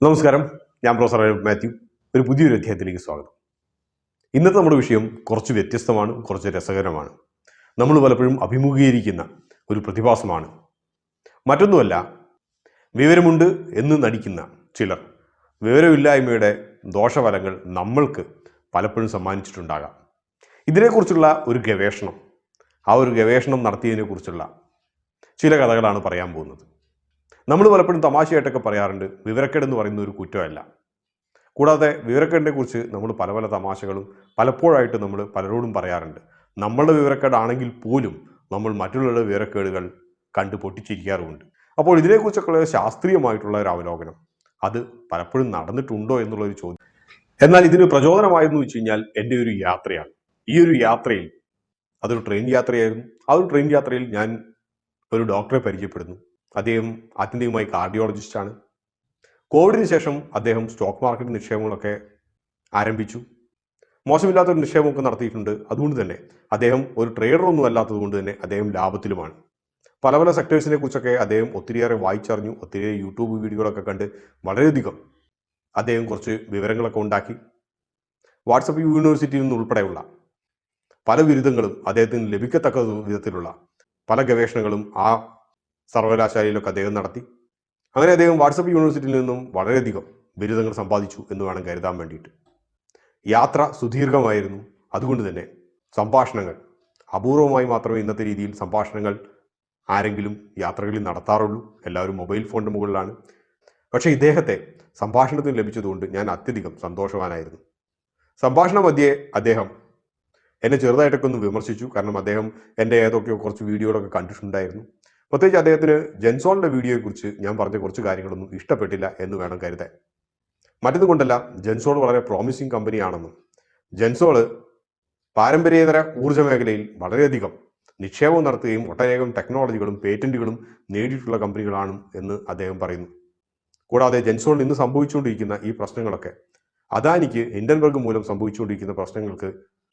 നമസ്കാരം, ഞാൻ പ്രൊഫസർ മാത്യു. ഒരു പുതിയൊരു അധ്യായത്തിലേക്ക് സ്വാഗതം. ഇന്നത്തെ നമ്മുടെ വിഷയം കുറച്ച് വ്യത്യസ്തമാണ്, കുറച്ച് രസകരമാണ്. നമ്മൾ പലപ്പോഴും അഭിമുഖീകരിക്കുന്ന ഒരു പ്രതിഭാസമാണ്. മറ്റൊന്നുമല്ല, വിവരമുണ്ട് എന്ന് നടിക്കുന്ന ചിലർ വിവരമില്ലായ്മയുടെ ദോഷഫലങ്ങൾ നമ്മൾക്ക് പലപ്പോഴും സമ്മാനിച്ചിട്ടുണ്ടാകാം. ഇതിനെക്കുറിച്ചുള്ള ഒരു ഗവേഷണം, ആ ഒരു ഗവേഷണം നടത്തിയതിനെക്കുറിച്ചുള്ള ചില കഥകളാണ് പറയാൻ പോകുന്നത്. നമ്മൾ പലപ്പോഴും തമാശയായിട്ടൊക്കെ പറയാറുണ്ട്, വിവരക്കേടെന്ന് പറയുന്ന ഒരു കുറ്റമല്ല. കൂടാതെ വിവരക്കേടിനെ കുറിച്ച് നമ്മൾ പല പല തമാശകളും പലപ്പോഴായിട്ട് നമ്മൾ പലരോടും പറയാറുണ്ട്. നമ്മളുടെ വിവരക്കേടാണെങ്കിൽ പോലും നമ്മൾ മറ്റുള്ളവരുടെ വിവരക്കേടുകൾ കണ്ട് പൊട്ടിച്ചിരിക്കാറുമുണ്ട്. അപ്പോൾ ഇതിനെക്കുറിച്ചൊക്കെ ശാസ്ത്രീയമായിട്ടുള്ള ഒരു അവലോകനം അത് പലപ്പോഴും നടന്നിട്ടുണ്ടോ എന്നുള്ളൊരു ചോദ്യം. എന്നാൽ ഇതിന് പ്രചോദനമായെന്ന് വെച്ച് കഴിഞ്ഞാൽ എൻ്റെ ഒരു യാത്രയാണ്. ഈ ഒരു യാത്രയിൽ അതൊരു ട്രെയിൻ യാത്രയായിരുന്നു. ആ ഒരു ട്രെയിൻ യാത്രയിൽ ഞാൻ ഒരു ഡോക്ടറെ പരിചയപ്പെടുന്നു. അദ്ദേഹം ആത്യന്തികമായി കാർഡിയോളജിസ്റ്റാണ്. കോവിഡിന് ശേഷം അദ്ദേഹം സ്റ്റോക്ക് മാർക്കറ്റ് നിക്ഷേപങ്ങളൊക്കെ ആരംഭിച്ചു. മോശമില്ലാത്തൊരു നിക്ഷേപമൊക്കെ നടത്തിയിട്ടുണ്ട്. അതുകൊണ്ട് തന്നെ അദ്ദേഹം ഒരു ട്രേഡറൊന്നും അല്ലാത്തത് കൊണ്ട് തന്നെ അദ്ദേഹം ലാഭത്തിലുമാണ്. പല പല സെക്ടേഴ്സിനെ കുറിച്ചൊക്കെ അദ്ദേഹം ഒത്തിരിയേറെ വായിച്ചറിഞ്ഞു. ഒത്തിരി യൂട്യൂബ് വീഡിയോകളൊക്കെ കണ്ട് വളരെയധികം അദ്ദേഹം കുറച്ച് വിവരങ്ങളൊക്കെ ഉണ്ടാക്കി. വാട്സപ്പ് യൂണിവേഴ്സിറ്റിയിൽ നിന്ന് ഉൾപ്പെടെയുള്ള പല ബിരുദങ്ങളും അദ്ദേഹത്തിന് ലഭിക്കത്തക്ക വിധത്തിലുള്ള പല ഗവേഷണങ്ങളും ആ സർവകലാശാലയിലൊക്കെ അദ്ദേഹം നടത്തി. അങ്ങനെ അദ്ദേഹം വാട്സപ്പ് യൂണിവേഴ്സിറ്റിയിൽ നിന്നും വളരെയധികം ബിരുദങ്ങൾ സമ്പാദിച്ചു എന്ന് വേണം കരുതാൻ വേണ്ടിയിട്ട്. യാത്ര സുദീർഘമായിരുന്നു. അതുകൊണ്ട് തന്നെ സംഭാഷണങ്ങൾ അപൂർവമായി മാത്രമേ ഇന്നത്തെ രീതിയിൽ സംഭാഷണങ്ങൾ ആരെങ്കിലും യാത്രകളിൽ നടത്താറുള്ളൂ. എല്ലാവരും മൊബൈൽ ഫോണിൻ്റെ മുകളിലാണ്. പക്ഷേ ഇദ്ദേഹത്തെ സംഭാഷണത്തിന് ലഭിച്ചതുകൊണ്ട് ഞാൻ അത്യധികം സന്തോഷവാനായിരുന്നു. സംഭാഷണ മധ്യേ അദ്ദേഹം എന്നെ ചെറുതായിട്ടൊക്കെ ഒന്ന് വിമർശിച്ചു. കാരണം അദ്ദേഹം എൻ്റെ ഏതൊക്കെയോ കുറച്ച് വീഡിയോകളൊക്കെ കണ്ടിട്ടുണ്ടായിരുന്നു. പ്രത്യേകിച്ച് അദ്ദേഹത്തിന് ജെൻസോളിൻ്റെ വീഡിയോയെക്കുറിച്ച് ഞാൻ പറഞ്ഞ കുറച്ച് കാര്യങ്ങളൊന്നും ഇഷ്ടപ്പെട്ടില്ല എന്ന് വേണം കരുതാൻ. മറ്റൊന്നുകൊണ്ടല്ല, ജെൻസോൾ വളരെ പ്രോമിസിങ് കമ്പനിയാണെന്നും ജെൻസോൾ പാരമ്പര്യേതര ഊർജ്ജ മേഖലയിൽ വളരെയധികം നിക്ഷേപം നടത്തുകയും ഒട്ടനേകം ടെക്നോളജികളും പേറ്റന്റുകളും നേടിയിട്ടുള്ള കമ്പനികളാണ് എന്ന് അദ്ദേഹം പറയുന്നു. കൂടാതെ ജെൻസോളിൽ ഇന്ന് സംഭവിച്ചുകൊണ്ടിരിക്കുന്ന ഈ പ്രശ്നങ്ങളൊക്കെ അദാനിക്ക് ഹിൻഡൻബർഗ് മൂലം സംഭവിച്ചുകൊണ്ടിരിക്കുന്ന പ്രശ്നങ്ങൾക്ക്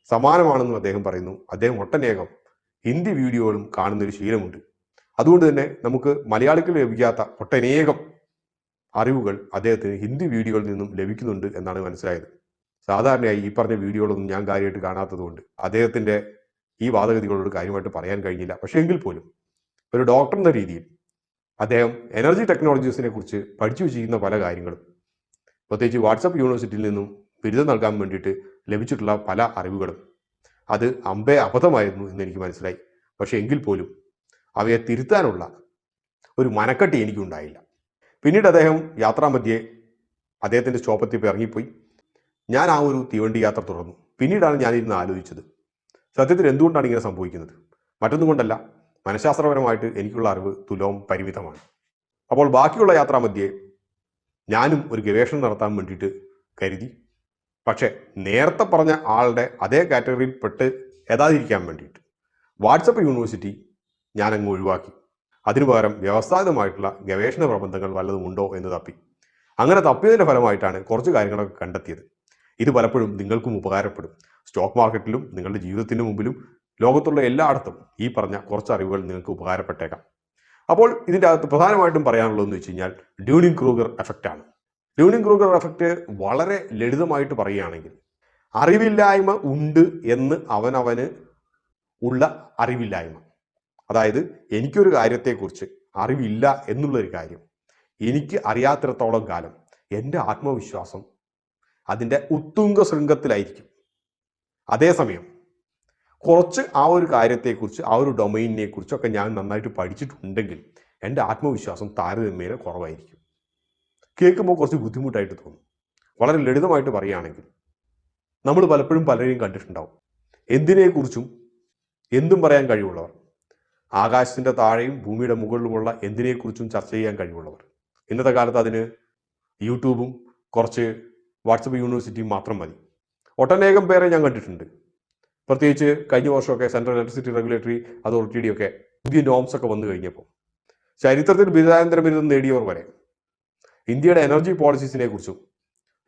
സമാനമാണെന്നും അദ്ദേഹം പറയുന്നു. അദ്ദേഹം ഒട്ടനേകം ഹിന്ദി വീഡിയോകളും കാണുന്നൊരു ശീലമുണ്ട്. അതുകൊണ്ട് തന്നെ നമുക്ക് മലയാളിക്ക് ലഭിക്കാത്ത ഒട്ടനേകം അറിവുകൾ അദ്ദേഹത്തിന് ഹിന്ദി വീഡിയോകളിൽ നിന്നും ലഭിക്കുന്നുണ്ട് എന്നാണ് മനസ്സിലായത്. സാധാരണയായി ഈ പറഞ്ഞ വീഡിയോകളൊന്നും ഞാൻ കാര്യമായിട്ട് കാണാത്തതുകൊണ്ട് അദ്ദേഹത്തിൻ്റെ ഈ വാദഗതികളോട് കാര്യമായിട്ട് പറയാൻ കഴിഞ്ഞില്ല. പക്ഷേ എങ്കിൽ പോലും ഒരു ഡോക്ടർ എന്ന രീതിയിൽ അദ്ദേഹം എനർജി ടെക്നോളജീസിനെ കുറിച്ച് പഠിച്ചു വെച്ചിരിക്കുന്ന പല കാര്യങ്ങളും, പ്രത്യേകിച്ച് വാട്സപ്പ് യൂണിവേഴ്സിറ്റിയിൽ നിന്നും ബിരുദം നൽകാൻ വേണ്ടിയിട്ട് ലഭിച്ചിട്ടുള്ള പല അറിവുകളും അത് അമ്പേ അബദ്ധമായിരുന്നു എന്ന് എനിക്ക് മനസ്സിലായി. പക്ഷേ എങ്കിൽ പോലും അവയെ തിരുത്താനുള്ള ഒരു മനക്കെട്ടി എനിക്കുണ്ടായില്ല. പിന്നീട് അദ്ദേഹം യാത്രാമധ്യേ അദ്ദേഹത്തിൻ്റെ സ്റ്റോപ്പെത്തിയപ്പോൾ ഇറങ്ങിപ്പോയി. ഞാൻ ആ ഒരു തീവണ്ടി യാത്ര തുടർന്നു. പിന്നീടാണ് ഞാനിരുന്ന് ആലോചിച്ചത്, സത്യത്തിൽ എന്തുകൊണ്ടാണ് ഇങ്ങനെ സംഭവിക്കുന്നത്? മറ്റൊന്നും കൊണ്ടല്ല, മനഃശാസ്ത്രപരമായിട്ട് എനിക്കുള്ള അറിവ് തുലോം പരിമിതമാണ്. അപ്പോൾ ബാക്കിയുള്ള യാത്രാമധ്യേ ഞാനും ഒരു ഗവേഷണം നടത്താൻ വേണ്ടിയിട്ട് കരുതി. പക്ഷേ നേരത്തെ പറഞ്ഞ ആളുടെ അതേ കാറ്റഗറിയിൽ പെട്ട് എതാതിരിക്കാൻ വേണ്ടിയിട്ട് വാട്സപ്പ് യൂണിവേഴ്സിറ്റി ഞാനങ്ങ് ഒഴിവാക്കി. അതിനു പകരം വ്യവസ്ഥാപിതമായിട്ടുള്ള ഗവേഷണ പ്രബന്ധങ്ങൾ വല്ലതും ഉണ്ടോ എന്ന് തപ്പി. അങ്ങനെ തപ്പിയതിൻ്റെ ഫലമായിട്ടാണ് കുറച്ച് കാര്യങ്ങളൊക്കെ കണ്ടെത്തിയത്. ഇത് പലപ്പോഴും നിങ്ങൾക്കും ഉപകാരപ്പെടും. സ്റ്റോക്ക് മാർക്കറ്റിലും നിങ്ങളുടെ ജീവിതത്തിൻ്റെ മുമ്പിലും ലോകത്തുള്ള എല്ലായിടത്തും ഈ പറഞ്ഞ കുറച്ച് അറിവുകൾ നിങ്ങൾക്ക് ഉപകാരപ്പെട്ടേക്കാം. അപ്പോൾ ഇതിൻ്റെ അകത്ത് പ്രധാനമായിട്ടും പറയാനുള്ളതെന്ന് വെച്ച് കഴിഞ്ഞാൽ ഡ്യൂണിങ് ക്രൂഗർ എഫക്റ്റാണ്. ഡ്യൂണിങ് ക്രൂഗർ എഫക്റ്റ് വളരെ ലളിതമായിട്ട് പറയുകയാണെങ്കിൽ, അറിവില്ലായ്മ ഉണ്ട് എന്ന് അവനവന് ഉള്ള അറിവില്ലായ്മ. അതായത് എനിക്കൊരു കാര്യത്തെക്കുറിച്ച് അറിവില്ല എന്നുള്ളൊരു കാര്യം എനിക്ക് അറിയാത്തിടത്തോളം കാലം എൻ്റെ ആത്മവിശ്വാസം അതിൻ്റെ ഉത്തുംഗ ശൃംഗത്തിലായിരിക്കും. അതേസമയം കുറച്ച് ആ ഒരു കാര്യത്തെക്കുറിച്ച്, ആ ഒരു ഡൊമൈനിനെ കുറിച്ചൊക്കെ ഞാൻ നന്നായിട്ട് പഠിച്ചിട്ടുണ്ടെങ്കിൽ എൻ്റെ ആത്മവിശ്വാസം താരതമ്യേന കുറവായിരിക്കും. കേൾക്കുമ്പോൾ കുറച്ച് ബുദ്ധിമുട്ടായിട്ട് തോന്നും. വളരെ ലളിതമായിട്ട് പറയുകയാണെങ്കിൽ, നമ്മൾ പലപ്പോഴും പലരെയും കണ്ടിട്ടുണ്ടാവും, എന്തിനെക്കുറിച്ചും എന്തും പറയാൻ കഴിവുള്ളവർ. ആകാശത്തിൻ്റെ താഴെയും ഭൂമിയുടെ മുകളിലുമുള്ള എന്തിനെക്കുറിച്ചും ചർച്ച ചെയ്യാൻ കഴിവുള്ളവർ. ഇന്നത്തെ കാലത്ത് അതിന് യൂട്യൂബും കുറച്ച് വാട്സപ്പ് യൂണിവേഴ്സിറ്റിയും മാത്രം മതി. ഒട്ടനേകം പേരെ ഞാൻ കണ്ടിട്ടുണ്ട്. പ്രത്യേകിച്ച് കഴിഞ്ഞ വർഷമൊക്കെ സെൻട്രൽ ഇലക്ട്രിസിറ്റി റെഗുലേറ്ററി അതോറിറ്റിയുടെയൊക്കെ പുതിയ നോംസ് ഒക്കെ വന്നു കഴിഞ്ഞപ്പോൾ ചരിത്രത്തിൽ ബിരുദാനന്തര ബിരുദം നേടിയവർ വരെ ഇന്ത്യയുടെ എനർജി പോളിസീസിനെ കുറിച്ചും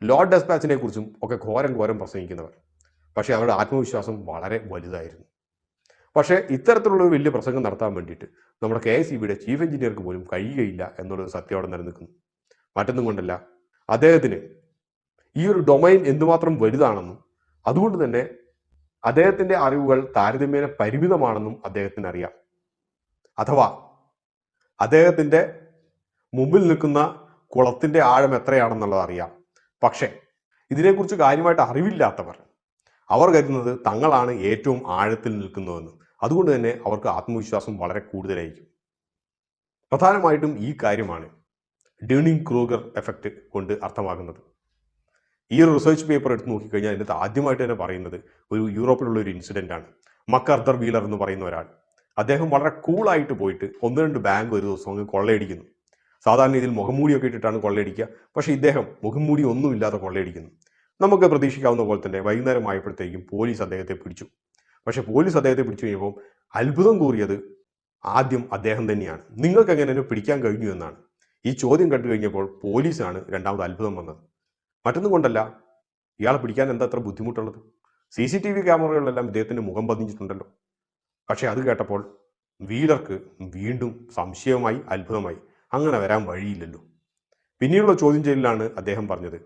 ലോഡ് ഡെസ്പാച്ചിനെ കുറിച്ചും ഒക്കെ ഘോരം പ്രസംഗിക്കുന്നവർ. പക്ഷേ അവരുടെ ആത്മവിശ്വാസം വളരെ വലുതായിരുന്നു. പക്ഷേ ഇത്തരത്തിലുള്ള ഒരു വലിയ പ്രസംഗം നടത്താൻ വേണ്ടിയിട്ട് നമ്മുടെ KICBയുടെ ചീഫ് എഞ്ചിനീയർക്ക് പോലും കഴിയുകയില്ല എന്നുള്ളൊരു സത്യം അവിടെ നിലനിൽക്കുന്നു. മറ്റൊന്നും കൊണ്ടല്ല, അദ്ദേഹത്തിന് ഈ ഒരു ഡൊമൈൻ എന്തുമാത്രം വലുതാണെന്നും അതുകൊണ്ട് തന്നെ അദ്ദേഹത്തിൻ്റെ അറിവുകൾ താരതമ്യേന പരിമിതമാണെന്നും അദ്ദേഹത്തിന് അറിയാം. അഥവാ അദ്ദേഹത്തിൻ്റെ മുമ്പിൽ നിൽക്കുന്ന കുളത്തിൻ്റെ ആഴം എത്രയാണെന്നുള്ളത് അറിയാം. പക്ഷേ ഇതിനെക്കുറിച്ച് കാര്യമായിട്ട് അറിവില്ലാത്തവർ അവർ കരുതുന്നത് തങ്ങളാണ് ഏറ്റവും ആഴത്തിൽ നിൽക്കുന്നതെന്ന്. അതുകൊണ്ട് തന്നെ അവർക്ക് ആത്മവിശ്വാസം വളരെ കൂടുതലായിരിക്കും. പ്രധാനമായിട്ടും ഈ കാര്യമാണ് ഡ്യൂണിങ് ക്രൂഗർ എഫക്റ്റ് കൊണ്ട് അർത്ഥമാക്കുന്നത്. ഈ ഒരു റിസർച്ച് പേപ്പർ എടുത്ത് നോക്കിക്കഴിഞ്ഞാൽ അതിനകത്ത് ആദ്യമായിട്ട് തന്നെ പറയുന്നത് ഒരു യൂറോപ്പിലുള്ള ഒരു ഇൻസിഡൻ്റ് ആണ്. മക്കർദർ വീലർ എന്ന് പറയുന്ന ഒരാൾ, അദ്ദേഹം വളരെ കൂളായിട്ട് പോയിട്ട് 1-2 ബാങ്ക് ഒരു ദിവസം അങ്ങ് കൊള്ളയടിക്കുന്നു. സാധാരണ രീതിയിൽ മുഖംമൂടിയൊക്കെ ഇട്ടിട്ടാണ് കൊള്ളയടിക്കുക. പക്ഷേ ഇദ്ദേഹം മുഖംമൂടി ഒന്നുമില്ലാതെ കൊള്ളയടിക്കുന്നു. നമുക്ക് പ്രതീക്ഷിക്കാവുന്ന പോലെ തന്നെ വൈകുന്നേരം ആയപ്പോഴത്തേക്കും പോലീസ് അദ്ദേഹത്തെ പിടിച്ചു. പക്ഷേ പോലീസ് അദ്ദേഹത്തെ പിടിച്ചു കഴിയുമ്പോൾ അത്ഭുതം കൂറിയത് ആദ്യം അദ്ദേഹം തന്നെയാണ്. നിങ്ങൾക്ക് എങ്ങനെ എന്നെ പിടിക്കാൻ കഴിഞ്ഞു എന്നാണ്. ഈ ചോദ്യം കേട്ട് കഴിഞ്ഞപ്പോൾ പോലീസാണ് രണ്ടാമത് അത്ഭുതം വന്നത്. മറ്റൊന്നും കൊണ്ടല്ല, ഇയാളെ പിടിക്കാൻ എന്താ അത്ര ബുദ്ധിമുട്ടുള്ളത്? CCTV ക്യാമറകളിലെല്ലാം ഇദ്ദേഹത്തിൻ്റെ മുഖം പതിഞ്ഞിട്ടുണ്ടല്ലോ. പക്ഷേ അത് കേട്ടപ്പോൾ വീലർക്ക് വീണ്ടും സംശയമായി, അത്ഭുതമായി. അങ്ങനെ വരാൻ വഴിയില്ലല്ലോ. പിന്നീടുള്ള ചോദ്യം ചെയ്യലിലാണ് അദ്ദേഹം പറഞ്ഞത്,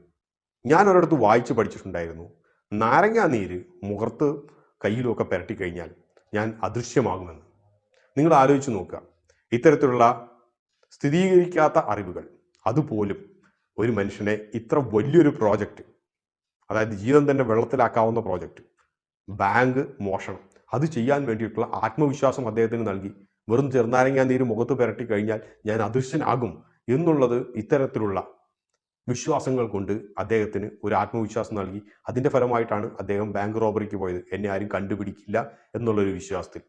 ഞാൻ ഒരിടത്ത് വായിച്ച് പഠിച്ചിട്ടുണ്ടായിരുന്നു, നാരങ്ങാ നീര് മുഖത്ത് കയ്യിലൊക്കെ പുരട്ടി കഴിഞ്ഞാൽ ഞാൻ അദൃശ്യമാകുമെന്ന്. നിങ്ങൾ ആലോചിച്ച് നോക്കുക, ഇത്തരത്തിലുള്ള സ്ഥിരീകരിക്കാത്ത അറിവുകൾ അതുപോലും ഒരു മനുഷ്യനെ ഇത്ര വലിയൊരു പ്രോജക്റ്റ്, അതായത് ജീവൻ തന്നെ വെള്ളത്തിലാക്കാവുന്ന പ്രോജക്റ്റ്, ബാങ്ക് മോഷണം, അത് ചെയ്യാൻ വേണ്ടിയിട്ടുള്ള ആത്മവിശ്വാസം അദ്ദേഹത്തിന് നൽകി. വെറും ചെറുനാരങ്ങാ നീര് മുഖത്ത് പുരട്ടി കഴിഞ്ഞാൽ ഞാൻ അദൃശ്യനാകും എന്നുള്ളത് ഇത്തരത്തിലുള്ള വിശ്വാസങ്ങൾ കൊണ്ട് അദ്ദേഹത്തിന് ഒരു ആത്മവിശ്വാസം നൽകി. അതിൻ്റെ ഫലമായിട്ടാണ് അദ്ദേഹം ബാങ്ക് റോബറിക്ക് പോയത്, എന്നെ ആരും കണ്ടുപിടിക്കില്ല എന്നുള്ളൊരു വിശ്വാസത്തിൽ.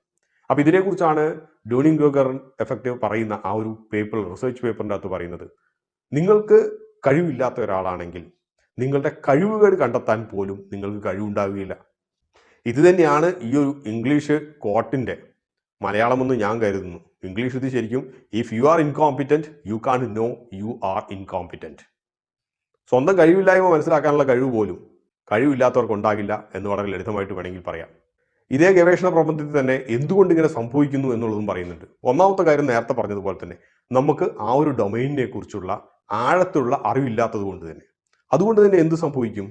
അപ്പോൾ ഇതിനെക്കുറിച്ചാണ് ഡ്യൂണിങ് ക്രൂഗർ എഫക്റ്റ് പറയുന്ന ആ ഒരു പേപ്പർ, റിസർച്ച് പേപ്പറിൻ്റെ അകത്ത് പറയുന്നത്, നിങ്ങൾക്ക് കഴിവില്ലാത്ത ഒരാളാണെങ്കിൽ നിങ്ങളുടെ കഴിവുകൾ കണ്ടെത്താൻ പോലും നിങ്ങൾക്ക് കഴിവുണ്ടാവുകയില്ല. ഇത് തന്നെയാണ് ഈ ഒരു ഇംഗ്ലീഷ് കോട്ടിൻ്റെ മലയാളമെന്ന് ഞാൻ കരുതുന്നു. ഇംഗ്ലീഷ് ഇത് ശരിക്കും if you are incompetent you can't know you are incompetent. സ്വന്തം കഴിവില്ലായ്മ മനസ്സിലാക്കാനുള്ള കഴിവ് പോലും കഴിവില്ലാത്തവർക്ക് ഉണ്ടാകില്ല എന്ന് വളരെ ലളിതമായിട്ട് വേണമെങ്കിൽ പറയാം. ഇതേ ഗവേഷണ പ്രബന്ധത്തിൽ തന്നെ എന്തുകൊണ്ട് ഇങ്ങനെ സംഭവിക്കുന്നു എന്നുള്ളതും പറയുന്നുണ്ട്. ഒന്നാമത്തെ കാര്യം നേരത്തെ പറഞ്ഞതുപോലെ തന്നെ നമുക്ക് ആ ഒരു ഡൊമൈനിനെ കുറിച്ചുള്ള ആഴത്തുള്ള അറിവില്ലാത്തത് കൊണ്ട് തന്നെ. അതുകൊണ്ട് തന്നെ എന്ത് സംഭവിക്കും?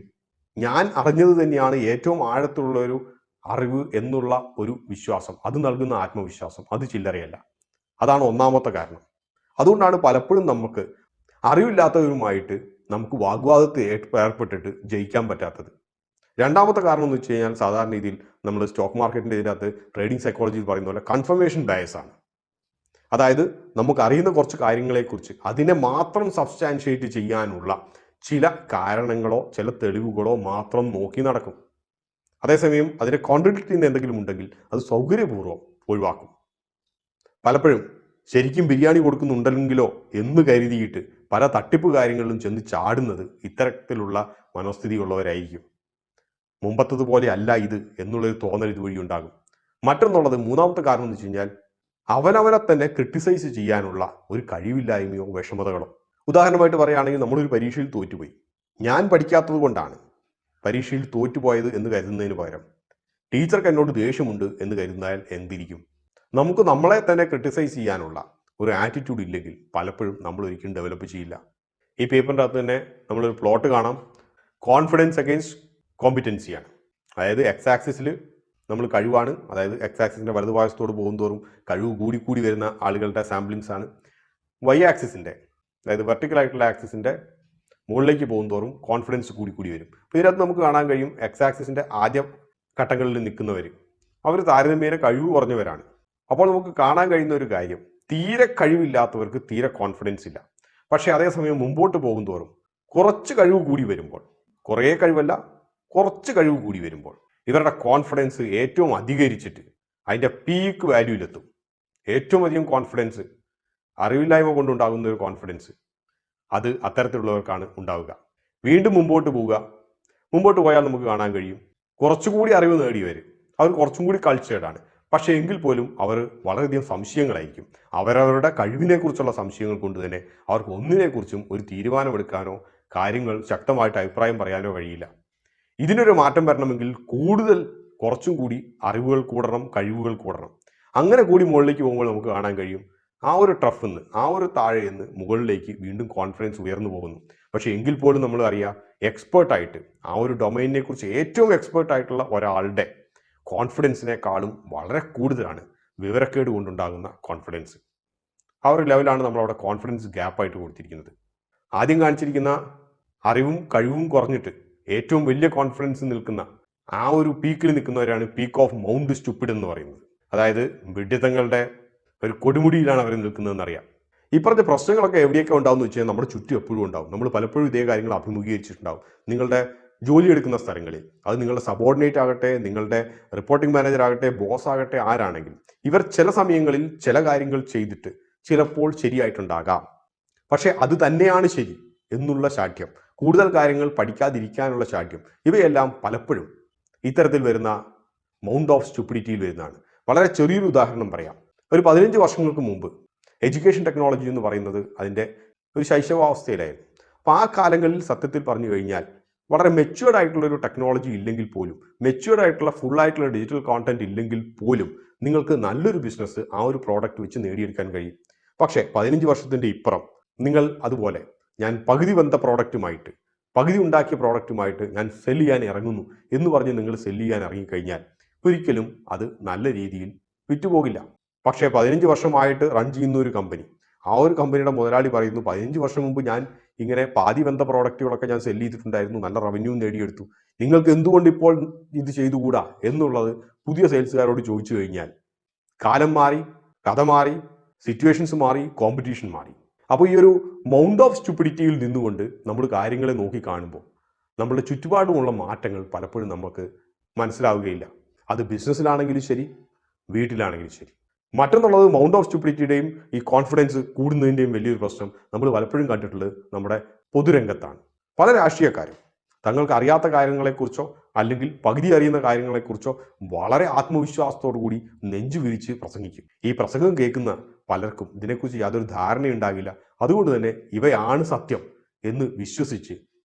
ഞാൻ അറിഞ്ഞത് തന്നെയാണ് ഏറ്റവും ആഴത്തുള്ള ഒരു അറിവ് എന്നുള്ള ഒരു വിശ്വാസം, അത് നൽകുന്ന ആത്മവിശ്വാസം, അത് ചില്ലറയല്ല. അതാണ് ഒന്നാമത്തെ കാരണം. അതുകൊണ്ടാണ് പലപ്പോഴും നമുക്ക് അറിവില്ലാത്തവരുമായിട്ട് നമുക്ക് വാഗ്വാദത്തിൽ ഏർപ്പെട്ടിട്ട് ജയിക്കാൻ പറ്റാത്തത്. രണ്ടാമത്തെ കാരണം എന്ന് വെച്ച് കഴിഞ്ഞാൽ സാധാരണ രീതിയിൽ നമ്മൾ സ്റ്റോക്ക് മാർക്കറ്റിൻ്റെ ഇതിനകത്ത് ട്രേഡിംഗ് സൈക്കോളജിയിൽ പറയുന്ന പോലെ കൺഫർമേഷൻ ബയസ് ആണ്. അതായത് നമുക്ക് അറിയുന്ന കുറച്ച് കാര്യങ്ങളെക്കുറിച്ച് അതിനെ മാത്രം സബ്സ്റ്റാൻഷിയേറ്റ് ചെയ്യാനുള്ള ചില കാരണങ്ങളോ ചില തെളിവുകളോ മാത്രം നോക്കി നടക്കും. അതേസമയം അതിനെ കോൺട്രഡിക്റ്റ് ചെയ്യുന്ന എന്തെങ്കിലും ഉണ്ടെങ്കിൽ അത് സൗകര്യപൂർവ്വം ഒഴിവാക്കും. പലപ്പോഴും ശരിക്കും ബിരിയാണി കൊടുക്കുന്നുണ്ടെങ്കിലോ എന്ന് കരുതിയിട്ട് പല തട്ടിപ്പ് കാര്യങ്ങളിലും ചെന്ന് ചാടുന്നത് ഇത്തരത്തിലുള്ള മനോസ്ഥിതിയുള്ളവരായിരിക്കും. മുമ്പത്തതുപോലെ അല്ല ഇത് എന്നുള്ളൊരു തോന്നൽ ഇതുവഴി ഉണ്ടാകും. മറ്റൊന്നുള്ളത്, മൂന്നാമത്തെ കാരണം എന്ന് വെച്ച് കഴിഞ്ഞാൽ അവനവനെ തന്നെ ക്രിട്ടിസൈസ് ചെയ്യാനുള്ള ഒരു കഴിവില്ലായ്മയോ വിഷമതകളോ. ഉദാഹരണമായിട്ട് പറയുകയാണെങ്കിൽ നമ്മളൊരു പരീക്ഷയിൽ തോറ്റുപോയി, ഞാൻ പഠിക്കാത്തത് കൊണ്ടാണ് പരീക്ഷയിൽ തോറ്റുപോയത് എന്ന് കരുതുന്നതിന് പകരം ടീച്ചർക്ക് എന്നോട് ദേഷ്യമുണ്ട് എന്ന് കരുതിയാൽ എന്തിരിക്കും? നമുക്ക് നമ്മളെ തന്നെ ക്രിട്ടിസൈസ് ചെയ്യാനുള്ള ഒരു ആറ്റിറ്റ്യൂഡ് ഇല്ലെങ്കിൽ പലപ്പോഴും നമ്മൾ ഒരിക്കലും ഡെവലപ്പ് ചെയ്യില്ല. ഈ പേപ്പറിൻ്റെ അകത്ത് തന്നെ നമ്മളൊരു പ്ലോട്ട് കാണാം. കോൺഫിഡൻസ് അഗെയിൻസ്റ്റ് കോമ്പിറ്റൻസിയാണ്. അതായത് എക്സ് ആക്സിസിൽ നമ്മൾ കഴിവാണ്, അതായത് എക്സ് ആക്സിസിൻ്റെ വലതുഭാഗത്തോട് പോകുന്തോറും കഴിവ് കൂടി വരുന്ന ആളുകളുടെ സാമ്പിളിങ്സ് ആണ്. വൈ ആക്സിസിൻ്റെ, അതായത് വെർട്ടിക്കലായിട്ടുള്ള ആക്സിസിൻ്റെ മുകളിലേക്ക് പോകുന്തോറും കോൺഫിഡൻസ് കൂടി വരും. അപ്പോൾ ഇതിനകത്ത് നമുക്ക് കാണാൻ കഴിയും എക്സ് ആക്സിസിൻ്റെ ആദ്യ ഘട്ടങ്ങളിൽ നിൽക്കുന്നവർ അവർ താരതമ്യേന കഴിവ് കുറഞ്ഞവരാണ്. അപ്പോൾ നമുക്ക് കാണാൻ കഴിയുന്ന ഒരു കാര്യം, തീരെ കഴിവില്ലാത്തവർക്ക് തീരെ കോൺഫിഡൻസ് ഇല്ല. പക്ഷേ അതേസമയം മുമ്പോട്ട് പോകുന്തോറും കുറച്ച് കഴിവ് കൂടി വരുമ്പോൾ, കുറേ കഴിവല്ല കുറച്ച് കഴിവ് കൂടി വരുമ്പോൾ ഇവരുടെ കോൺഫിഡൻസ് ഏറ്റവും അധികരിച്ചിട്ട് അതിൻ്റെ പീക്ക് വാല്യൂയിലെത്തും. ഏറ്റവും അധികം കോൺഫിഡൻസ് അറിവില്ലായ്മ കൊണ്ടുണ്ടാകുന്ന ഒരു കോൺഫിഡൻസ് അത് അത്തരത്തിലുള്ളവർക്കാണ് ഉണ്ടാവുക. വീണ്ടും മുമ്പോട്ട് പോയാൽ നമുക്ക് കാണാൻ കഴിയും കുറച്ചുകൂടി അറിവ് നേടിയവർ അവർ കുറച്ചും കൂടി കൾച്ചേർഡാണ്. പക്ഷേ എങ്കിൽ പോലും അവർ വളരെയധികം സംശയങ്ങളായിരിക്കും. അവരവരുടെ കഴിവിനെക്കുറിച്ചുള്ള സംശയങ്ങൾ കൊണ്ട് തന്നെ അവർക്ക് ഒന്നിനെക്കുറിച്ചും ഒരു തീരുമാനമെടുക്കാനോ കാര്യങ്ങൾ ശക്തമായിട്ട് അഭിപ്രായം പറയാനോ കഴിയില്ല. ഇതിനൊരു മാറ്റം വരണമെങ്കിൽ കുറച്ചും കൂടി അറിവുകൾ കൂടണം, കഴിവുകൾ കൂടണം. അങ്ങനെ കൂടി മുകളിലേക്ക് പോകുമ്പോൾ നമുക്ക് കാണാൻ കഴിയും ആ ഒരു ട്രഫിൽ നിന്ന്, ആ ഒരു താഴെ നിന്ന് മുകളിലേക്ക് വീണ്ടും കോൺഫിഡൻസ് ഉയർന്നു പോകുന്നു. പക്ഷേ എങ്കിൽ പോലും നമ്മൾ അറിയാം, എക്സ്പേർട്ടായിട്ട് ആ ഒരു ഡൊമൈനിനെ കുറിച്ച് ഏറ്റവും എക്സ്പേർട്ടായിട്ടുള്ള ഒരാളുടെ കോൺഫിഡൻസിനേക്കാളും വളരെ കൂടുതലാണ് വിവരക്കേട് കൊണ്ടുണ്ടാകുന്ന കോൺഫിഡൻസ്. ആ ഒരു ലെവലാണ് നമ്മളവിടെ കോൺഫിഡൻസ് ഗ്യാപ്പായിട്ട് കൊടുത്തിരിക്കുന്നത്. ആദ്യം കാണിച്ചിരിക്കുന്ന അറിവും കഴിവും കുറഞ്ഞിട്ട് ഏറ്റവും വലിയ കോൺഫിഡൻസ് നിൽക്കുന്ന ആ ഒരു പീക്കിൽ നിൽക്കുന്നവരാണ് പീക്ക് ഓഫ് മൗണ്ട് സ്റ്റുപ്പിഡ് എന്ന് പറയുന്നത്. അതായത് വിഡ്ഢിത്തങ്ങളുടെ ഒരു കൊടുമുടിയിലാണ് അവർ നിൽക്കുന്നതെന്നറിയാം. ഈ പറഞ്ഞ പ്രശ്നങ്ങളൊക്കെ എവിടെയൊക്കെ ഉണ്ടാവുമെന്ന് വെച്ചാൽ നമ്മുടെ ചുറ്റും എപ്പോഴും ഉണ്ടാവും. നമ്മൾ പലപ്പോഴും ഇതേ കാര്യങ്ങൾ അഭിമുഖീകരിച്ചിട്ടുണ്ടാവും. നിങ്ങളുടെ ജോലി എടുക്കുന്ന സ്ഥലങ്ങളിൽ, അത് നിങ്ങളുടെ സബോർഡിനേറ്റ് ആകട്ടെ, നിങ്ങളുടെ റിപ്പോർട്ടിംഗ് മാനേജർ ആകട്ടെ, ബോസ് ആകട്ടെ, ആരാണെങ്കിലും ഇവർ ചില സമയങ്ങളിൽ ചില കാര്യങ്ങൾ ചെയ്തിട്ട് ചിലപ്പോൾ ശരിയായിട്ടുണ്ടാകാം. പക്ഷെ അത് തന്നെയാണ് ശരി എന്നുള്ള ശാഠ്യം, കൂടുതൽ കാര്യങ്ങൾ പഠിക്കാതിരിക്കാനുള്ള ശാഠ്യം, ഇവയെല്ലാം പലപ്പോഴും ഇത്തരത്തിൽ വരുന്ന മൗണ്ട് ഓഫ് സ്റ്റുപ്പിഡിറ്റിയിൽ വരുന്നതാണ്. വളരെ ചെറിയൊരു ഉദാഹരണം പറയാം. ഒരു 15 വർഷങ്ങൾക്ക് മുമ്പ് എഡ്യൂക്കേഷൻ ടെക്നോളജി എന്ന് പറയുന്നത് അതിൻ്റെ ഒരു ശൈശവാവസ്ഥയിലായിരുന്നു. അപ്പോൾ ആ കാലങ്ങളിൽ സത്യത്തിൽ പറഞ്ഞു കഴിഞ്ഞാൽ വളരെ മെച്യൂർഡ് ആയിട്ടുള്ള ഒരു ടെക്നോളജി ഇല്ലെങ്കിൽ പോലും, മെച്യൂർഡ് ആയിട്ടുള്ള ഫുൾ ആയിട്ടുള്ള ഡിജിറ്റൽ കോണ്ടന്റ് ഇല്ലെങ്കിൽ പോലും നിങ്ങൾക്ക് നല്ലൊരു ബിസിനസ് ആ ഒരു പ്രോഡക്റ്റ് വെച്ച് നേടിയെടുക്കാൻ കഴിയും. പക്ഷേ 15 വർഷത്തിൻ്റെ ഇപ്പുറം നിങ്ങൾ അതുപോലെ ഞാൻ പകുതി വന്ന പ്രോഡക്റ്റുമായിട്ട്, പകുതി ഉണ്ടാക്കിയ പ്രോഡക്റ്റുമായിട്ട് ഞാൻ സെല്ല് ചെയ്യാൻ ഇറങ്ങുന്നു എന്ന് പറഞ്ഞ് നിങ്ങൾ സെല്ല് ചെയ്യാൻ ഇറങ്ങിക്കഴിഞ്ഞാൽ ഒരിക്കലും അത് നല്ല രീതിയിൽ വിറ്റുപോകില്ല. പക്ഷേ 15 വർഷമായിട്ട് റൺ ചെയ്യുന്ന ഒരു കമ്പനി, ആ ഒരു കമ്പനിയുടെ മുതലാളി പറയുന്നു, 15 വർഷം മുമ്പ് ഞാൻ ഇങ്ങനെ പാതി വെന്ത പ്രോഡക്റ്റുകളൊക്കെ ഞാൻ സെല്ല് ചെയ്തിട്ടുണ്ടായിരുന്നു, നല്ല റവന്യൂ നേടിയെടുത്തു, നിങ്ങൾക്ക് എന്തുകൊണ്ട് ഇപ്പോൾ ഇത് ചെയ്തുകൂടാ എന്നുള്ളത് പുതിയ സെയിൽസുകാരോട് ചോദിച്ചു കഴിഞ്ഞാൽ കാലം മാറി, കഥ മാറി, സിറ്റുവേഷൻസ് മാറി, കോമ്പറ്റീഷൻ മാറി. അപ്പോൾ ഈ ഒരു മൗണ്ട് ഓഫ് സ്റ്റുപ്പിഡിറ്റിയിൽ നിന്നുകൊണ്ട് നമ്മൾ കാര്യങ്ങളെ നോക്കി കാണുമ്പോൾ നമ്മുടെ ചുറ്റുപാടുമുള്ള മാറ്റങ്ങൾ പലപ്പോഴും നമുക്ക് മനസ്സിലാവുകയില്ല. അത് ബിസിനസ്സിലാണെങ്കിലും ശരി, വീട്ടിലാണെങ്കിലും ശരി. മറ്റൊന്നുള്ളത് മൗണ്ട് ഓഫ് സ്റ്റുപ്പിഡിറ്റിയുടെയും ഈ കോൺഫിഡൻസ് കൂടുന്നതിൻ്റെയും വലിയൊരു പ്രശ്നം നമ്മൾ പലപ്പോഴും കണ്ടിട്ടുള്ളത് നമ്മുടെ പൊതുരംഗത്താണ്. പല രാഷ്ട്രീയക്കാരും തങ്ങൾക്ക് അറിയാത്ത കാര്യങ്ങളെക്കുറിച്ചോ അല്ലെങ്കിൽ പകുതി അറിയുന്ന കാര്യങ്ങളെക്കുറിച്ചോ വളരെ ആത്മവിശ്വാസത്തോടു കൂടി നെഞ്ചു വിരിച്ച് പ്രസംഗിക്കും. ഈ പ്രസംഗം കേൾക്കുന്ന പലർക്കും ഇതിനെക്കുറിച്ച് യാതൊരു ധാരണയുണ്ടാകില്ല. അതുകൊണ്ട് തന്നെ ഇവയാണ് സത്യം എന്ന് വിശ്വസിച്ച്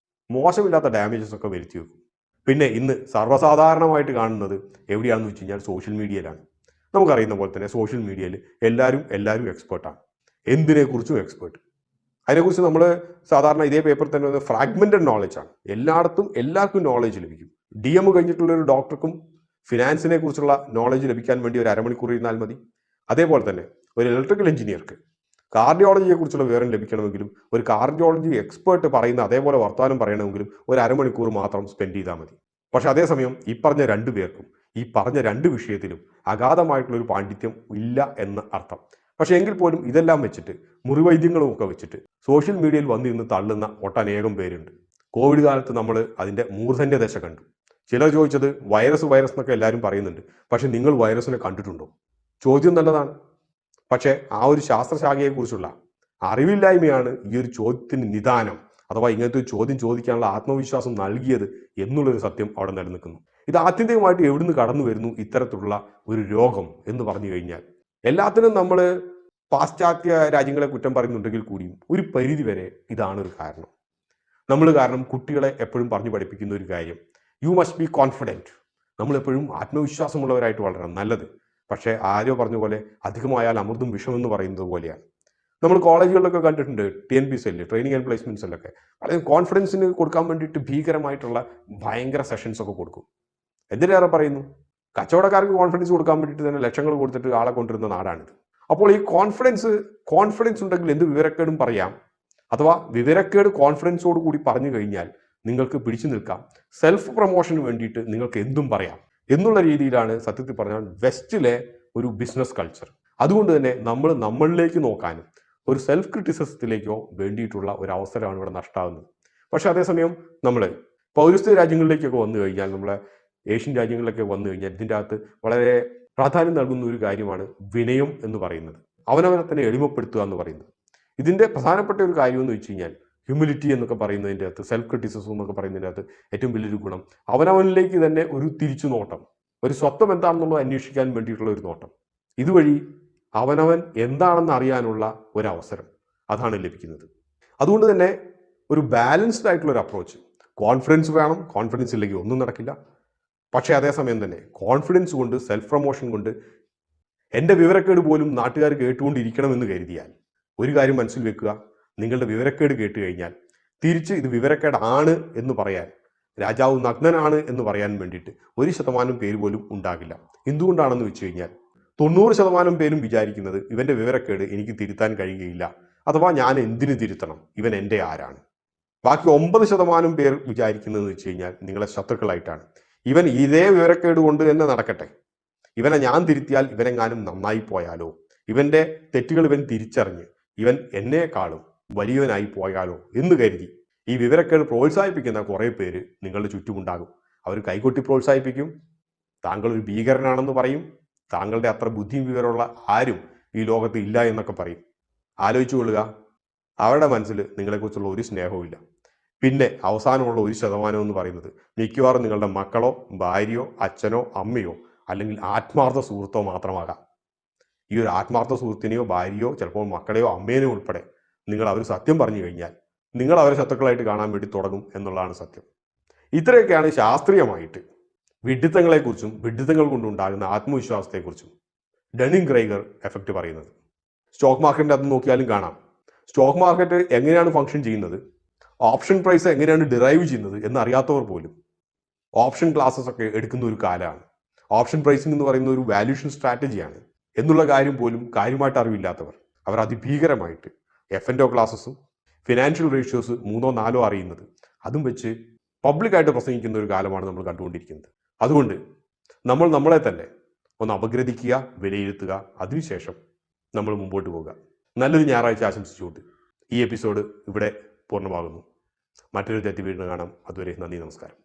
മോശമില്ലാത്ത ഡാമേജസ് ഒക്കെ വരുത്തി വെക്കും. പിന്നെ ഇന്ന് സർവ്വസാധാരണമായിട്ട് കാണുന്നത് എവിടെയാണെന്ന് വെച്ച് കഴിഞ്ഞാൽ സോഷ്യൽ മീഡിയയിലാണ്. നമുക്കറിയുന്ന പോലെ തന്നെ സോഷ്യൽ മീഡിയയിൽ എല്ലാവരും എക്സ്പേർട്ടാണ്, എന്തിനെക്കുറിച്ചും എക്സ്പേർട്ട്. അതിനെക്കുറിച്ച് നമ്മൾ സാധാരണ ഇതേ പേപ്പറിൽ തന്നെ ഫ്രാഗ്മെന്റഡ് നോളജാണ്. എല്ലായിടത്തും എല്ലാവർക്കും നോളജ് ലഭിക്കും. DM കഴിഞ്ഞിട്ടുള്ള ഒരു ഡോക്ടർക്കും ഫിനാൻസിനെ കുറിച്ചുള്ള നോളജ് ലഭിക്കാൻ വേണ്ടി ഒരു അരമണിക്കൂർ ഇരുന്നാൽ മതി. അതേപോലെ തന്നെ ഒരു ഇലക്ട്രിക്കൽ എഞ്ചിനീയർക്ക് കാർഡിയോളജിയെ കുറിച്ചുള്ള വിവരം ലഭിക്കണമെങ്കിലും, ഒരു കാർഡിയോളജി എക്സ്പേർട്ട് പറയുന്ന അതേപോലെ വർത്തമാനം പറയണമെങ്കിലും ഒരു അരമണിക്കൂർ മാത്രം സ്പെൻഡ് ചെയ്താൽ മതി. പക്ഷെ അതേസമയം ഈ പറഞ്ഞ രണ്ടു പേർക്കും ഈ പറഞ്ഞ രണ്ട് വിഷയത്തിലും അഗാധമായിട്ടുള്ളൊരു പാണ്ഡിത്യം ഇല്ല എന്ന് അർത്ഥം. പക്ഷെ എങ്കിൽ പോലും ഇതെല്ലാം വെച്ചിട്ട് മുറിവൈദ്യങ്ങളും ഒക്കെ വെച്ചിട്ട് സോഷ്യൽ മീഡിയയിൽ വന്നിരുന്ന് തള്ളുന്ന ഒട്ടനേകം പേരുണ്ട്. കോവിഡ് കാലത്ത് നമ്മൾ അതിൻ്റെ മൂർധന്യ ദശ കണ്ടു. ചിലർ ചോദിച്ചത് വൈറസ് എന്നൊക്കെ എല്ലാവരും പറയുന്നുണ്ട്, പക്ഷെ നിങ്ങൾ വൈറസിനെ കണ്ടിട്ടുണ്ടോ? ചോദ്യം നല്ലതാണ്. പക്ഷേ ആ ഒരു ശാസ്ത്രശാഖയെക്കുറിച്ചുള്ള അറിവില്ലായ്മയാണ് ഈ ഒരു ചോദ്യത്തിന് നിദാനം, അഥവാ ഇങ്ങനത്തെ ഒരു ചോദ്യം ചോദിക്കാനുള്ള ആത്മവിശ്വാസം നൽകിയത് എന്നുള്ളൊരു സത്യം അവിടെ നിലനിൽക്കുന്നു. ഇത് ആത്യന്തികമായിട്ട് എവിടുന്ന് കടന്നു വരുന്നു ഇത്തരത്തിലുള്ള ഒരു രോഗം എന്ന് പറഞ്ഞു കഴിഞ്ഞാൽ, എല്ലാത്തിനും നമ്മൾ പാശ്ചാത്യ രാജ്യങ്ങളെ കുറ്റം പറയുന്നുണ്ടെങ്കിൽ കൂടിയും ഒരു പരിധി വരെ ഇതാണ് ഒരു കാരണം. നമ്മൾ കാരണം കുട്ടികളെ എപ്പോഴും പറഞ്ഞു പഠിപ്പിക്കുന്ന ഒരു കാര്യം, യു മസ്റ്റ് ബി കോൺഫിഡൻറ്റ്. നമ്മളെപ്പോഴും ആത്മവിശ്വാസമുള്ളവരായിട്ട് വളരണം, നല്ലത്. പക്ഷേ ആരോ പറഞ്ഞ പോലെ അധികമായാൽ അമൃതും വിഷമെന്ന് പറയുന്നത് പോലെയാണ്. നമ്മൾ കോളേജുകളിലൊക്കെ കണ്ടിട്ടുണ്ട്, TNP cell, training and placement സെല്ലൊക്കെ വളരെ കോൺഫിഡൻസിന് കൊടുക്കാൻ വേണ്ടിയിട്ട് ഭീകരമായിട്ടുള്ള ഭയങ്കര സെഷൻസ് ഒക്കെ കൊടുക്കും. എന്തിനേറെ പറയുന്നു, കച്ചവടക്കാർക്ക് കോൺഫിഡൻസ് കൊടുക്കാൻ വേണ്ടിയിട്ട് തന്നെ ലക്ഷങ്ങൾ കൊടുത്തിട്ട് ആളെ കൊണ്ടിരുന്ന നാടാണിത്. അപ്പോൾ ഈ കോൺഫിഡൻസ് ഉണ്ടെങ്കിൽ എന്ത് വിവരക്കേടും പറയാം, അഥവാ വിവരക്കേട് കോൺഫിഡൻസോട് കൂടി പറഞ്ഞു കഴിഞ്ഞാൽ നിങ്ങൾക്ക് പിടിച്ചു നിൽക്കാം. സെൽഫ് പ്രൊമോഷന് വേണ്ടിയിട്ട് നിങ്ങൾക്ക് എന്തും പറയാം എന്നുള്ള രീതിയിലാണ് സത്യത്തിൽ പറഞ്ഞാൽ വെസ്റ്റിലെ ഒരു ബിസിനസ് കൾച്ചർ. അതുകൊണ്ട് തന്നെ നമ്മൾ നമ്മളിലേക്ക് നോക്കാനും ഒരു സെൽഫ് ക്രിറ്റിസിസത്തിലേക്കോ വേണ്ടിയിട്ടുള്ള ഒരു അവസരമാണ് ഇവിടെ നഷ്ടമാകുന്നത്. പക്ഷെ അതേസമയം നമ്മൾ പൗരസ്ത്യ രാജ്യങ്ങളിലേക്കൊക്കെ വന്നു കഴിഞ്ഞാൽ, നമ്മളെ ഏഷ്യൻ രാജ്യങ്ങളിലൊക്കെ വന്നു കഴിഞ്ഞാൽ ഇതിൻ്റെ അകത്ത് വളരെ പ്രാധാന്യം നൽകുന്ന ഒരു കാര്യമാണ് വിനയം എന്ന് പറയുന്നത്, അവനവനെ തന്നെ എളിമപ്പെടുത്തുക എന്ന് പറയുന്നത്. ഇതിൻ്റെ പ്രധാനപ്പെട്ട ഒരു കാര്യം എന്ന് വെച്ച് കഴിഞ്ഞാൽ ഹ്യൂമിലിറ്റി എന്നൊക്കെ പറയുന്നതിൻ്റെ അകത്ത്, സെൽഫ് ക്രിറ്റിസിസം എന്നൊക്കെ പറയുന്നതിൻ്റെ അകത്ത് ഏറ്റവും വലിയൊരു ഗുണം അവനവനിലേക്ക് തന്നെ ഒരു തിരിച്ചു നോട്ടം, ഒരു സ്വത്വം എന്താണെന്നുള്ളത് അന്വേഷിക്കാൻ വേണ്ടിയിട്ടുള്ള ഒരു നോട്ടം. ഇതുവഴി അവനവൻ എന്താണെന്ന് അറിയാനുള്ള ഒരവസരം അതാണ് ലഭിക്കുന്നത്. അതുകൊണ്ട് തന്നെ ഒരു ബാലൻസ്ഡ് ആയിട്ടുള്ള ഒരു അപ്രോച്ച്, കോൺഫിഡൻസ് വേണം, കോൺഫിഡൻസ് ഇല്ലെങ്കിൽ ഒന്നും നടക്കില്ല. പക്ഷേ അതേസമയം തന്നെ കോൺഫിഡൻസ് കൊണ്ട്, സെൽഫ് പ്രൊമോഷൻ കൊണ്ട് എൻ്റെ വിവരക്കേട് പോലും നാട്ടുകാർ കേട്ടുകൊണ്ടിരിക്കണമെന്ന് കരുതിയാൽ ഒരു കാര്യം മനസ്സിൽ വെക്കുക, നിങ്ങളുടെ വിവരക്കേട് കേട്ട് കഴിഞ്ഞാൽ തിരിച്ച് ഇത് വിവരക്കേടാണ് എന്ന് പറയാൻ, രാജാവ് നഗ്നനാണ് എന്ന് പറയാൻ വേണ്ടിയിട്ട് 1% പേര് പോലും ഉണ്ടാകില്ല. എന്തുകൊണ്ടാണെന്ന് വെച്ച് കഴിഞ്ഞാൽ 90% പേരും വിചാരിക്കുന്നത് ഇവന്റെ വിവരക്കേട് എനിക്ക് തിരുത്താൻ കഴിയുകയില്ല, അഥവാ ഞാൻ എന്തിനു തിരുത്തണം, ഇവൻ എൻ്റെ ആരാണ്. ബാക്കി 9% പേർ വിചാരിക്കുന്നതെന്ന് വെച്ച് കഴിഞ്ഞാൽ നിങ്ങളെ ശത്രുക്കളായിട്ടാണ്. ഇവൻ ഇതേ വിവരക്കേട് കൊണ്ട് തന്നെ നടക്കട്ടെ, ഇവനെ ഞാൻ തിരുത്തിയാൽ ഇവനെങ്ങാനും നന്നായി പോയാലോ, ഇവന്റെ തെറ്റുകൾ ഇവൻ തിരിച്ചറിഞ്ഞ് ഇവൻ എന്നെക്കാളും വലിയവനായി പോയാലോ എന്ന് കരുതി ഈ വിവരക്കേട് പ്രോത്സാഹിപ്പിക്കുന്ന കുറേ പേര് നിങ്ങളുടെ ചുറ്റുമുണ്ടാകും. അവർ കൈകൊട്ടി പ്രോത്സാഹിപ്പിക്കും, താങ്കൾ ഒരു ഭീകരനാണെന്ന് പറയും, താങ്കളുടെ അത്ര ബുദ്ധിയും വിവരമുള്ള ആരും ഈ ലോകത്ത് ഇല്ല എന്നൊക്കെ പറയും. ആലോചിച്ചു കൊള്ളുക, അവരുടെ മനസ്സിൽ നിങ്ങളെക്കുറിച്ചുള്ള ഒരു സ്നേഹവും ഇല്ല. പിന്നെ അവസാനമുള്ള 1% എന്ന് പറയുന്നത് മിക്കവാറും നിങ്ങളുടെ മക്കളോ ഭാര്യയോ അച്ഛനോ അമ്മയോ അല്ലെങ്കിൽ ആത്മാർത്ഥ സുഹൃത്തോ മാത്രമാകാം. ഈ ഒരു ആത്മാർത്ഥ സുഹൃത്തിനെയോ ഭാര്യയോ ചിലപ്പോൾ മക്കളെയോ അമ്മേനെയോ ഉൾപ്പെടെ അവർ സത്യം പറഞ്ഞു കഴിഞ്ഞാൽ നിങ്ങൾ അവരെ ശത്രുക്കളായിട്ട് കാണാൻ വേണ്ടി തുടങ്ങും എന്നുള്ളതാണ് സത്യം. ഇത്രയൊക്കെയാണ് ശാസ്ത്രീയമായിട്ട് വിഡ്ഢിത്തങ്ങളെക്കുറിച്ചും വിഡ്ഢിത്തങ്ങൾ കൊണ്ടുണ്ടാകുന്ന ആത്മവിശ്വാസത്തെക്കുറിച്ചും ഡണിംഗ് ക്രൈഗർ എഫക്റ്റ് പറയുന്നത്. സ്റ്റോക്ക് മാർക്കറ്റിൻ്റെ അത് നോക്കിയാലും കാണാം. സ്റ്റോക്ക് മാർക്കറ്റ് എങ്ങനെയാണ് ഫംഗ്ഷൻ ചെയ്യുന്നത്, ഓപ്ഷൻ പ്രൈസ് എങ്ങനെയാണ് ഡിറൈവ് ചെയ്യുന്നത് എന്നറിയാത്തവർ പോലും ഓപ്ഷൻ ക്ലാസ്സസ് ഒക്കെ എടുക്കുന്ന ഒരു കാലമാണ്. ഓപ്ഷൻ പ്രൈസിംഗ് എന്ന് പറയുന്ന ഒരു വാല്യൂഷൻ സ്ട്രാറ്റജിയാണ് എന്നുള്ള കാര്യം പോലും കാര്യമായിട്ട് അറിവില്ലാത്തവർ അവർ അതിഭീകരമായിട്ട് F&O ക്ലാസ്സസും ഫിനാൻഷ്യൽ റേഷ്യോസ് 3 or 4 അറിയുന്നത് അതും വെച്ച് പബ്ലിക്കായിട്ട് പ്രസംഗിക്കുന്ന ഒരു കാലമാണ് നമ്മൾ കണ്ടുകൊണ്ടിരിക്കുന്നത്. അതുകൊണ്ട് നമ്മൾ നമ്മളെ തന്നെ ഒന്ന് അപഗ്രഥിക്കുക, വിലയിരുത്തുക, അതിനുശേഷം നമ്മൾ മുമ്പോട്ട് പോകുക. നല്ലൊരു ഞായറാഴ്ച ആശംസിച്ചുകൊണ്ട് ഈ എപ്പിസോഡ് ഇവിടെ പൂർണ്ണമാകുന്നു. മറ്റൊരു തെറ്റി വീണ്ടും കാണാം. അതുവരെ നന്ദി, നമസ്കാരം.